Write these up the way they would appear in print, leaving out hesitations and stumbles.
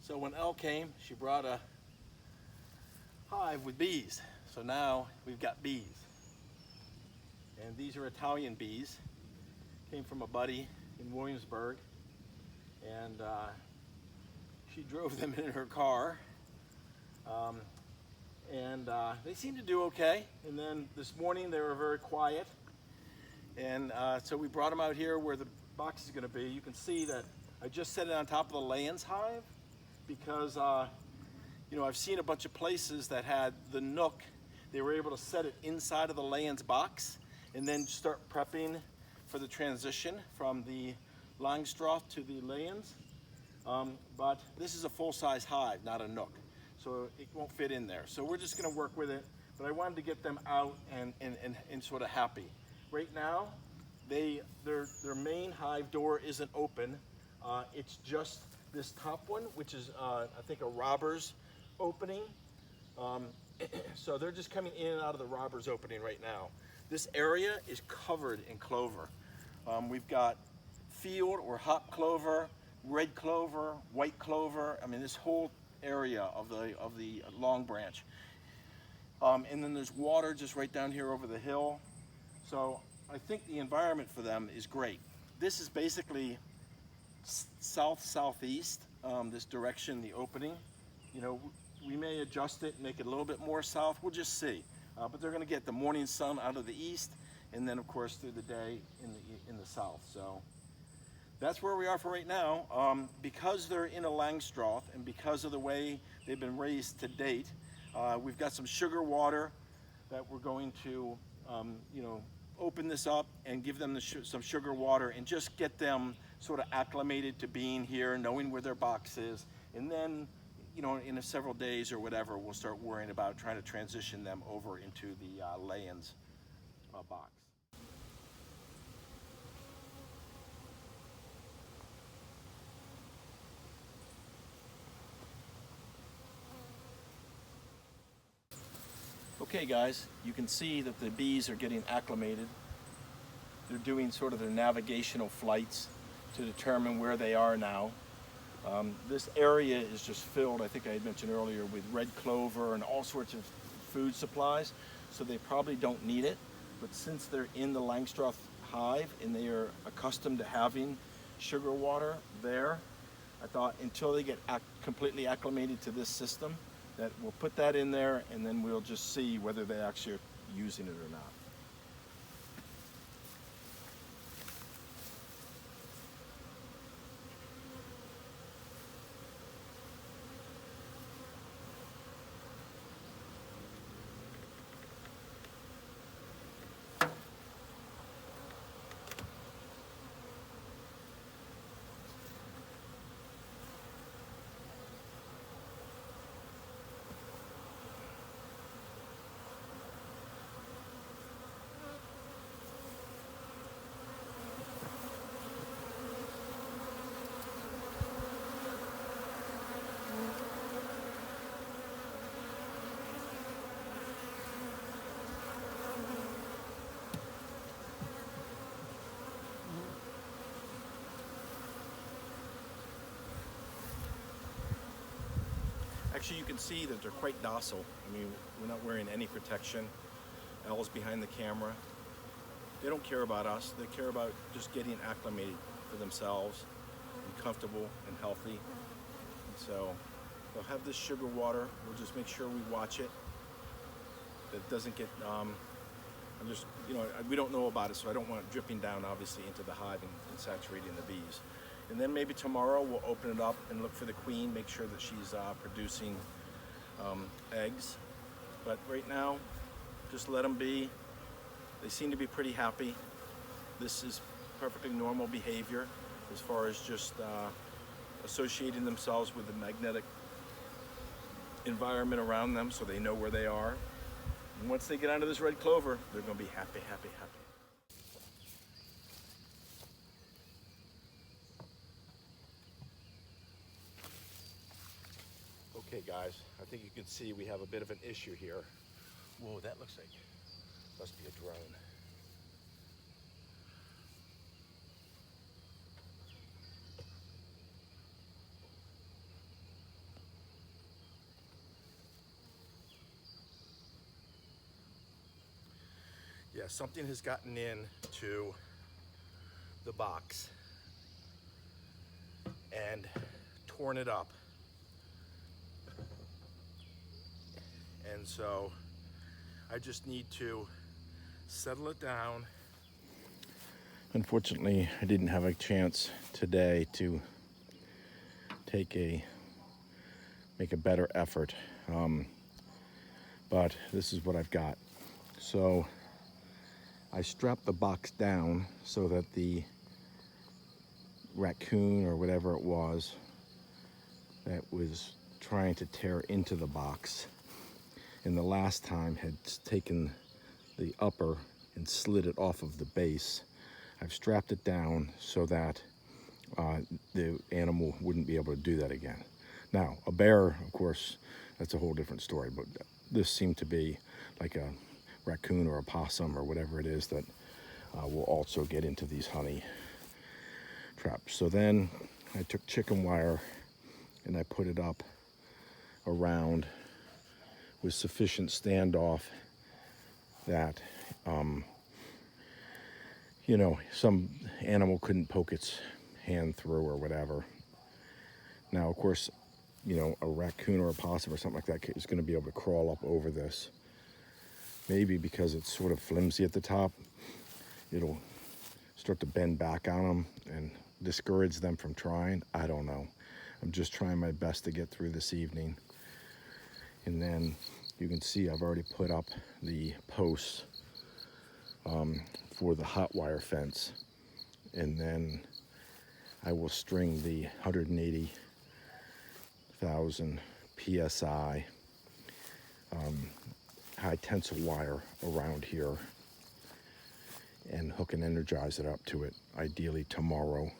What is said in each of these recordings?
So when Elle came, she brought a hive with bees. So now we've got bees. And these are Italian bees. Came from a buddy in Williamsburg. And she drove them in her car. They seemed to do okay. And then this morning they were very quiet. And so we brought them out here where the box is going to be. You can see that I just set it on top of the layers hive because you know, I've seen a bunch of places that had the nook. They were able to set it inside of the layers box and then start prepping for the transition from the Langstroth to the layers. But this is a full-size hive, not a nook, so it won't fit in there. So we're just going to work with it. But I wanted to get them out and sort of happy. Right now, their main hive door isn't open. It's just this top one, which is I think a robber's opening. So they're just coming in and out of the robber's opening right now. This area is covered in clover. We've got field or hop clover, red clover, white clover. I mean, this whole area of the Long Branch. And then there's water just right down here over the hill. So I think the environment for them is great. This is basically south-southeast, this direction, the opening. You know, we may adjust it, make it a little bit more south, we'll just see. But they're gonna get the morning sun out of the east, and then of course through the day in the south. So that's where we are for right now. Because they're in a Langstroth and because of the way they've been raised to date, we've got some sugar water that we're going to, you know, open this up and give them some sugar water and just get them sort of acclimated to being here, knowing where their box is. And then, you know, in several days or whatever, we'll start worrying about trying to transition them over into the lay-ins box. Okay guys, you can see that the bees are getting acclimated. They're doing sort of their navigational flights to determine where they are now. This area is just filled, I think I had mentioned earlier, with red clover and all sorts of food supplies, so they probably don't need it. But since they're in the Langstroth hive and they are accustomed to having sugar water there, I thought until they get completely acclimated to this system, that we'll put that in there and then we'll just see whether they actually are using it or not. Actually, you can see that they're quite docile. I mean, we're not wearing any protection. Elle's behind the camera. They don't care about us. They care about just getting acclimated for themselves and comfortable and healthy. And so they'll have this sugar water. We'll just make sure we watch it, that it doesn't get, you know, we don't know about it, so I don't want it dripping down, obviously, into the hive and saturating the bees. And then maybe tomorrow we'll open it up and look for the queen, make sure that she's producing eggs. But right now, just let them be. They seem to be pretty happy. This is perfectly normal behavior as far as just associating themselves with the magnetic environment around them so they know where they are. And once they get onto this red clover, they're going to be happy, happy, happy. Okay guys, I think you can see we have a bit of an issue here. Whoa, that looks like, must be a drone. something has gotten into the box and torn it up. And so I just need to settle it down. Unfortunately, I didn't have a chance today to make a better effort, but this is what I've got. So I strapped the box down so that the raccoon or whatever it was that was trying to tear into the box, and the last time had taken the upper and slid it off of the base. I've strapped it down so that the animal wouldn't be able to do that again. Now, a bear, of course, that's a whole different story, but this seemed to be like a raccoon or a possum or whatever it is that will also get into these honey traps. So then I took chicken wire and I put it up around with sufficient standoff that you know, some animal couldn't poke its hand through or whatever. Now, of course, you know, a raccoon or a possum or something like that is going to be able to crawl up over this. Maybe because it's sort of flimsy at the top, it'll start to bend back on them and discourage them from trying. I don't know. I'm just trying my best to get through this evening. And then you can see I've already put up the posts for the Hotwire fence. And then I will string the 180,000 PSI high tensile wire around here and hook and energize it up to it, ideally tomorrow,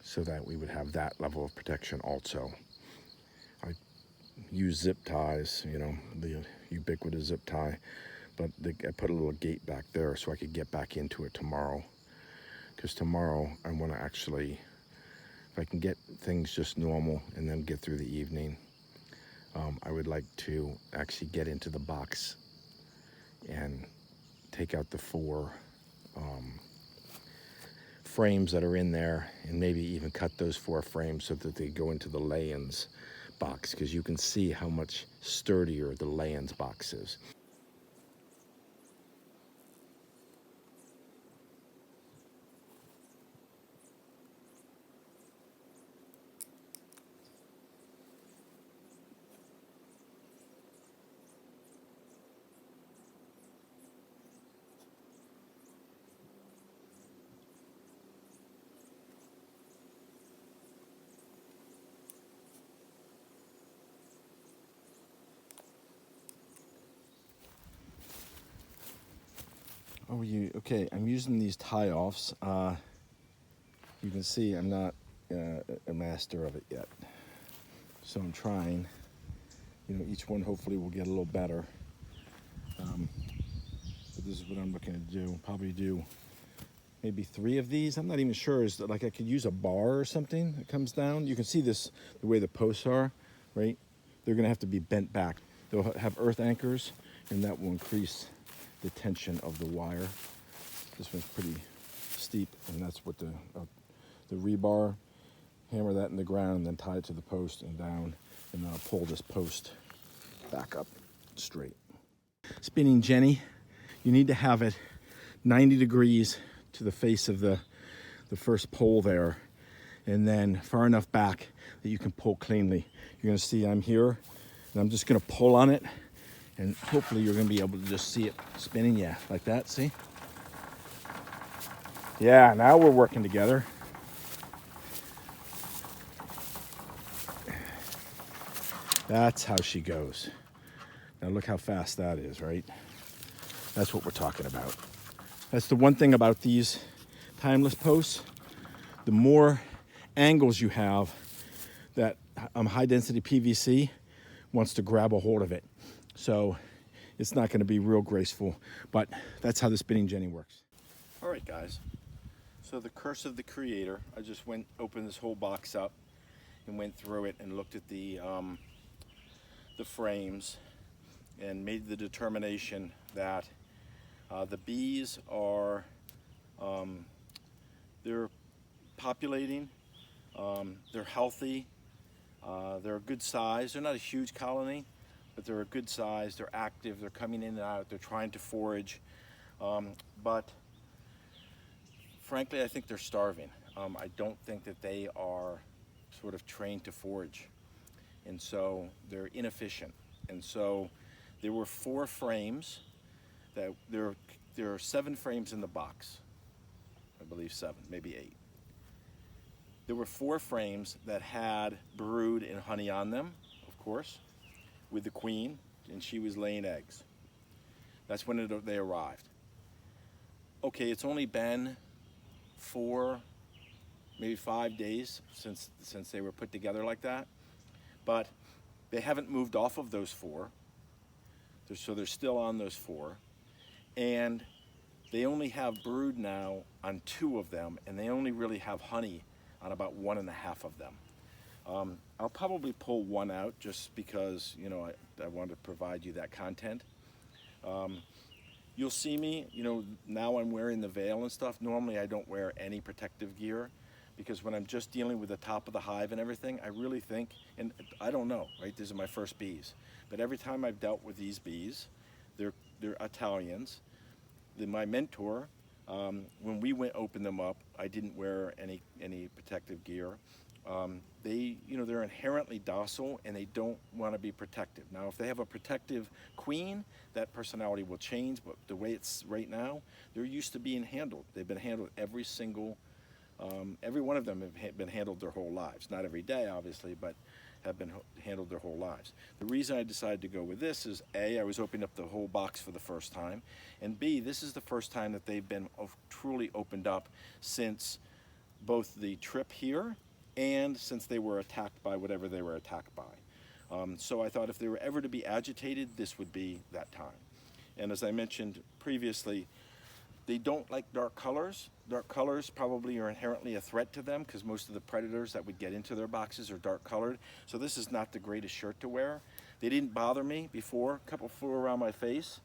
so that we would have that level of protection also. I use zip ties, you know, the ubiquitous zip tie, but I put a little gate back there so I could get back into it tomorrow. Because tomorrow I want to actually, if I can get things just normal and then get through the evening, I would like to actually get into the box and take out the 4 frames that are in there, and maybe even cut those 4 frames so that they go into the lay-ins box, because you can see how much sturdier the lay-ins box is. Oh, okay, I'm using these tie-offs. You can see I'm not a master of it yet. So I'm trying. You know, each one hopefully will get a little better. But this is what I'm looking to do. Probably do maybe 3 of these. I'm not even sure. Is that, like, I could use a bar or something that comes down. You can see this, the way the posts are, right? They're gonna have to be bent back. They'll have earth anchors, and that will increase the tension of the wire. This one's pretty steep, and that's what the rebar, hammer that in the ground and then tie it to the post and down, and then I'll pull this post back up straight. Spinning Jenny, you need to have it 90 degrees to the face of the first pole there, and then far enough back that you can pull cleanly. You're gonna see I'm here, and I'm just gonna pull on it, and hopefully you're gonna be able to just see it spinning, yeah, like that, see? Yeah, now we're working together. That's how she goes. Now look how fast that is, right? That's what we're talking about. That's the one thing about these timeless posts. The more angles you have, that high density PVC wants to grab a hold of it. So it's not gonna be real graceful, but that's how the Spinning Jenny works. All right, guys. So the curse of the creator, I just opened this whole box up and went through it and looked at the frames and made the determination that The bees are, they're populating, they're healthy, they're a good size. They're not a huge colony, but they're a good size. They're active, they're coming in and out, they're trying to forage. But frankly, I think they're starving. I don't think that they are sort of trained to forage. And so they're inefficient. And so there were 4 frames that there are 7 frames in the box. I believe 7, maybe 8. There were 4 frames that had brood and honey on them, of course, with the queen, and she was laying eggs. That's when they arrived. Okay, it's only been 4, maybe 5 days since they were put together like that, but they haven't moved off of those 4, so they're still on those 4, and they only have brood now on 2 of them, and they only really have honey on about 1.5 of them. I'll probably pull 1 out just because, you know, I want to provide you that content. You'll see me, you know, now I'm wearing the veil and stuff. Normally I don't wear any protective gear because when I'm just dealing with the top of the hive and everything, I really think, and I don't know, right? These are my first bees. But every time I've dealt with these bees, they're Italians. My mentor, when we went open them up, I didn't wear any protective gear. They, you know, they're inherently docile and they don't want to be protective. Now, if they have a protective queen, that personality will change, but the way it's right now, they're used to being handled. They've been handled every one of them have been handled their whole lives. Not every day, obviously, but have been handled their whole lives. The reason I decided to go with this is A, I was opening up the whole box for the first time, and B, this is the first time that they've been truly opened up since both the trip here and since they were attacked by whatever they were attacked by. So I thought if they were ever to be agitated, this would be that time. And as I mentioned previously, they don't like dark colors. Dark colors probably are inherently a threat to them because most of the predators that would get into their boxes are dark colored. So this is not the greatest shirt to wear. They didn't bother me before. A couple flew around my face,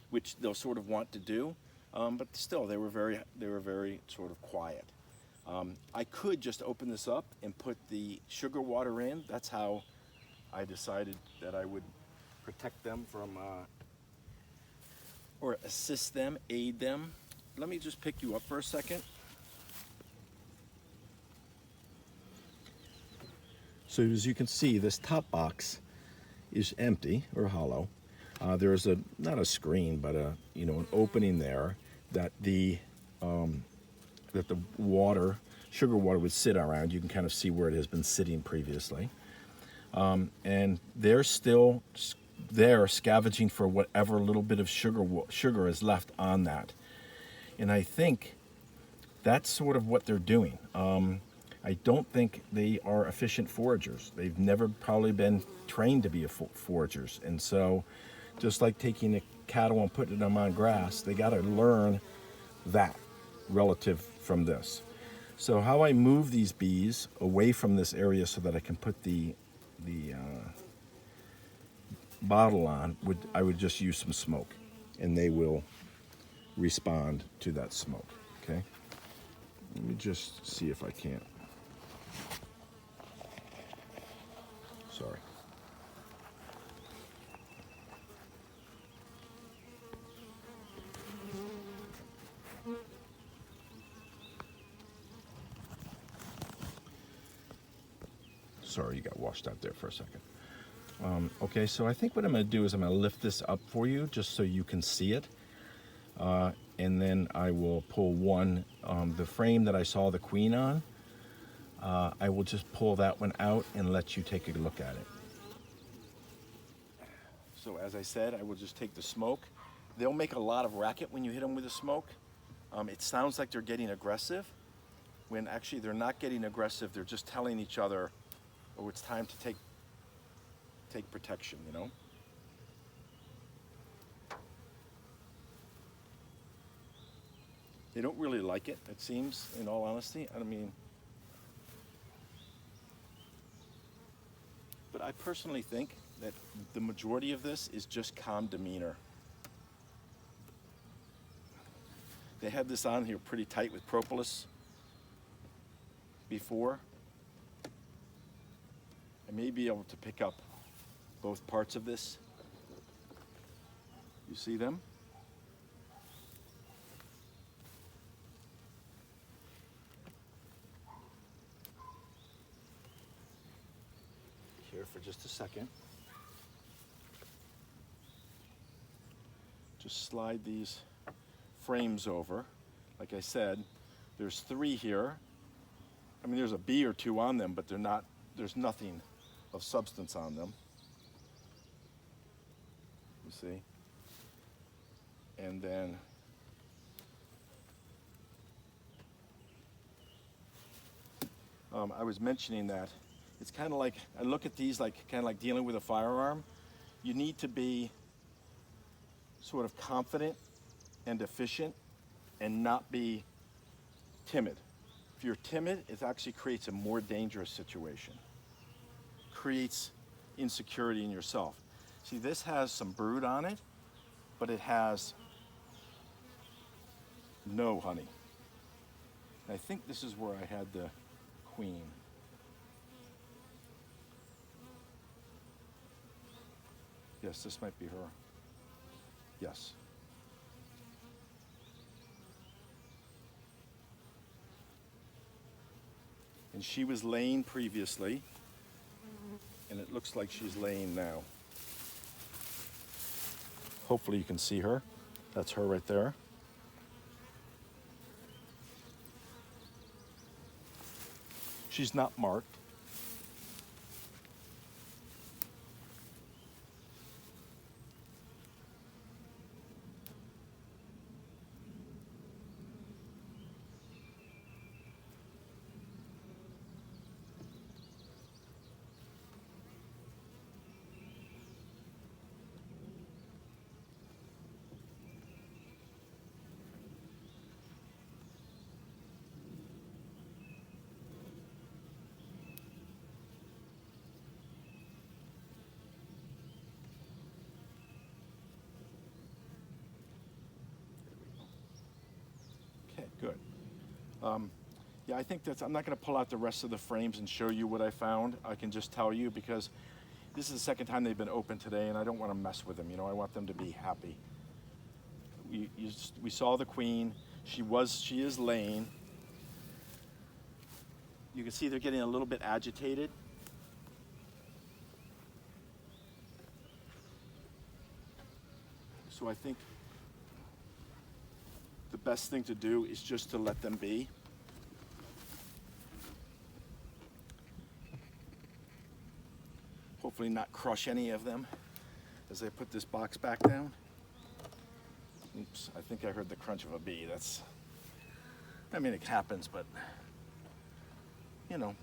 which they'll sort of want to do. But still, they were very sort of quiet. I could just open this up and put the sugar water in. That's how I decided that I would protect them from, or assist them, aid them. Let me just pick you up for a second. So as you can see, this top box is empty or hollow. There's not a screen, but an opening there that the sugar water would sit around. You can kind of see where it has been sitting previously. And they're still there scavenging for whatever little bit of sugar is left on that. And I think that's sort of what they're doing. I don't think they are efficient foragers. They've never probably been trained to be foragers. And so just like taking a cattle and putting them on grass, they got to learn that relative from this. So how I move these bees away from this area so that I can put the bottle on, I would just use some smoke, and they will respond to that smoke, okay? Let me just see if I can't. Sorry. Sorry, you got washed out there for a second. Okay, so I think what I'm going to do is I'm going to lift this up for you just so you can see it. And then I will pull the frame that I saw the queen on. I will just pull that one out and let you take a look at it. So as I said, I will just take the smoke. They'll make a lot of racket when you hit them with the smoke. It sounds like they're getting aggressive, when actually they're not getting aggressive. They're just telling each other, oh, it's time to take protection, you know? They don't really like it seems, in all honesty. I mean, but I personally think that the majority of this is just calm demeanor. They had this on here pretty tight with propolis before. I may be able to pick up both parts of this. You see them? Here for just a second. Just slide these frames over. Like I said, there's 3 here. I mean, there's a bee or 2 on them, but they're not, there's nothing of substance on them. You see? And then I was mentioning that it's kind of like, I look at these like kind of like dealing with a firearm. You need to be sort of confident and efficient and not be timid. If you're timid, it actually creates a more dangerous situation. Creates insecurity in yourself. See, this has some brood on it, but it has no honey. And I think this is where I had the queen. Yes, this might be her. Yes. And she was laying previously, and it looks like she's laying now. Hopefully you can see her. That's her right there. She's not marked. Good. Yeah, I think I'm not going to pull out the rest of the frames and show you what I found. I can just tell you because this is the second time they've been open today and I don't want to mess with them. You know, I want them to be happy. We saw the queen. She is laying. You can see they're getting a little bit agitated. So I think the best thing to do is just to let them be. Hopefully not crush any of them as I put this box back down. Oops, I think I heard the crunch of a bee. I mean, it happens, but you know,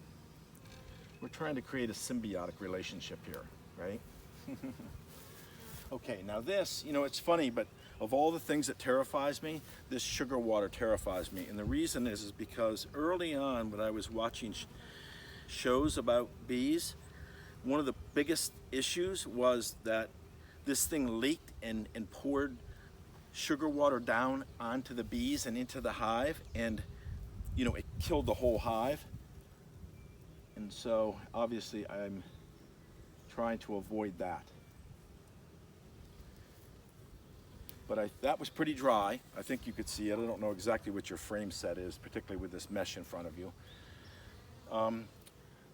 we're trying to create a symbiotic relationship here, right? Okay, now this, you know, it's funny, but of all the things that terrifies me, this sugar water terrifies me. And the reason is because early on when I was watching shows about bees, one of the biggest issues was that this thing leaked and poured sugar water down onto the bees and into the hive, and you know, it killed the whole hive. And so obviously I'm trying to avoid that. But that was pretty dry. I think you could see it. I don't know exactly what your frame set is, particularly with this mesh in front of you.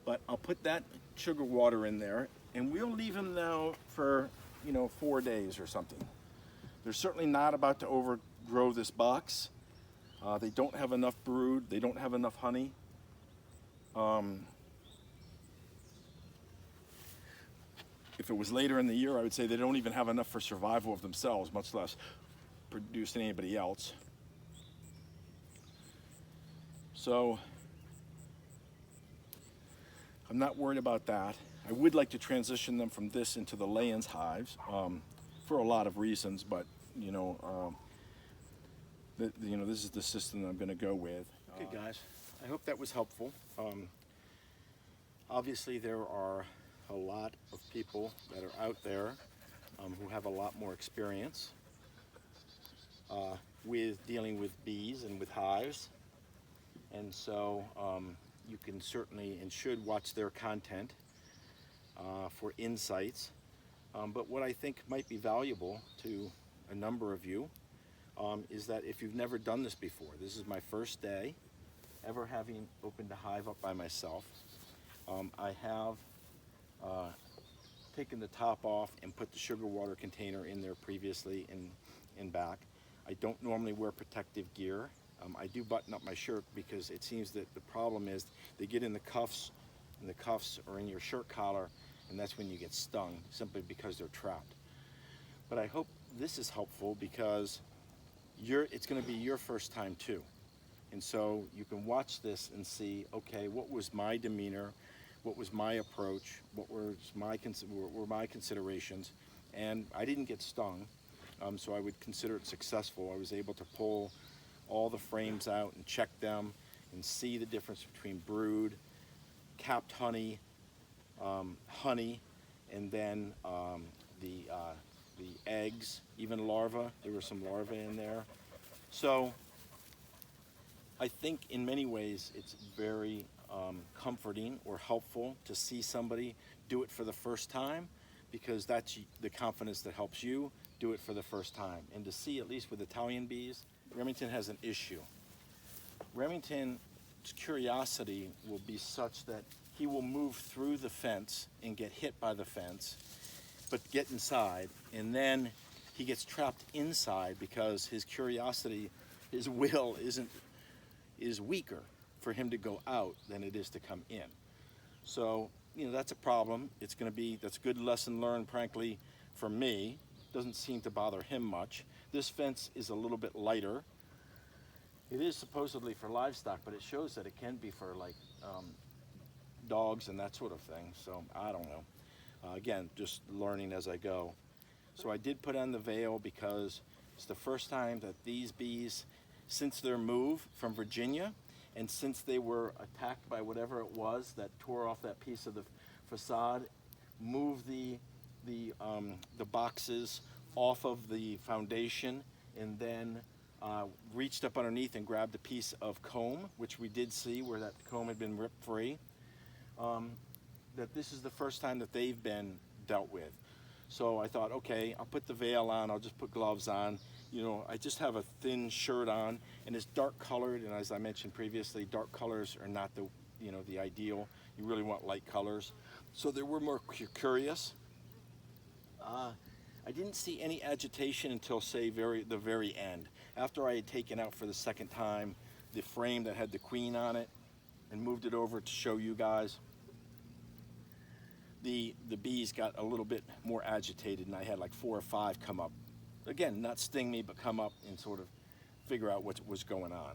But I'll put that sugar water in there, and we'll leave them now for, you know, 4 days or something. They're certainly not about to overgrow this box. They don't have enough brood. They don't have enough honey. If it was later in the year, I would say they don't even have enough for survival of themselves, much less producing anybody else. So I'm not worried about that. I would like to transition them from this into the lay-ins hives for a lot of reasons, but you know, this is the system that I'm going to go with. Okay, guys, I hope that was helpful. Obviously, there are a lot of people that are out there who have a lot more experience. with dealing with bees and with hives. And so you can certainly and should watch their content for insights. But what I think might be valuable to a number of you is that if you've never done this before, this is my first day ever having opened a hive up by myself. I have taken the top off and put the sugar water container in there previously in back. I don't normally wear protective gear. I do button up my shirt because it seems that the problem is they get in the cuffs or in your shirt collar, and that's when you get stung, simply because they're trapped. But I hope this is helpful because it's going to be your first time too. And so you can watch this and see, okay, what was my demeanor, what was my approach, what were my considerations, and I didn't get stung, so I would consider it successful. I was able to pull all the frames out and check them and see the difference between brood, capped honey, honey, and then the eggs, even larvae. There were some larvae in there. So I think in many ways it's very comforting or helpful to see somebody do it for the first time, because that's the confidence that helps you do it for the first time. And to see, at least with Italian bees, Remington has an issue. Remington's curiosity will be such that he will move through the fence and get hit by the fence, but get inside, and then he gets trapped inside because his curiosity, his will is weaker for him to go out than it is to come in. So, you know, that's a problem. That's a good lesson learned, frankly, for me. Doesn't seem to bother him much. This fence is a little bit lighter. It is supposedly for livestock, but it shows that it can be for like dogs and that sort of thing. So I don't know. Again, just learning as I go. So I did put on the veil because it's the first time that these bees, since their move from Virginia, and since they were attacked by whatever it was that tore off that piece of the facade, moved the boxes off of the foundation, and then reached up underneath and grabbed a piece of comb, which we did see where that comb had been ripped free, that this is the first time that they've been dealt with. So I thought, okay, I'll put the veil on, I'll just put gloves on. You know, I just have a thin shirt on, and it's dark colored, and as I mentioned previously, dark colors are not the ideal. You really want light colors. So they were more curious. I didn't see any agitation until, say, the very end. After I had taken out for the second time the frame that had the queen on it and moved it over to show you guys, the bees got a little bit more agitated, and I had like 4 or 5 come up. Again, not sting me, but come up and sort of figure out what was going on.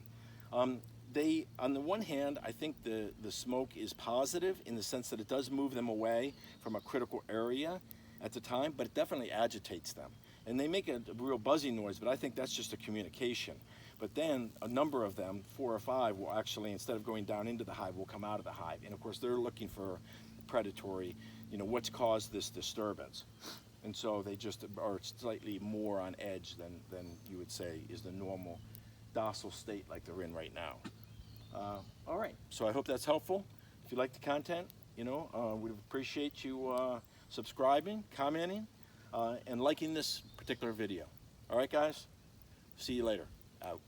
On the one hand, I think the smoke is positive in the sense that it does move them away from a critical area at the time, but it definitely agitates them. And they make a real buzzy noise, but I think that's just a communication. But then a number of them, 4 or 5, will actually, instead of going down into the hive, will come out of the hive. And of course, they're looking for predatory, what's caused this disturbance. And so they just are slightly more on edge than you would say is the normal docile state like they're in right now. All right, so I hope that's helpful. If you like the content, we'd appreciate you subscribing, commenting, and liking this particular video. All right, guys, see you later. Out.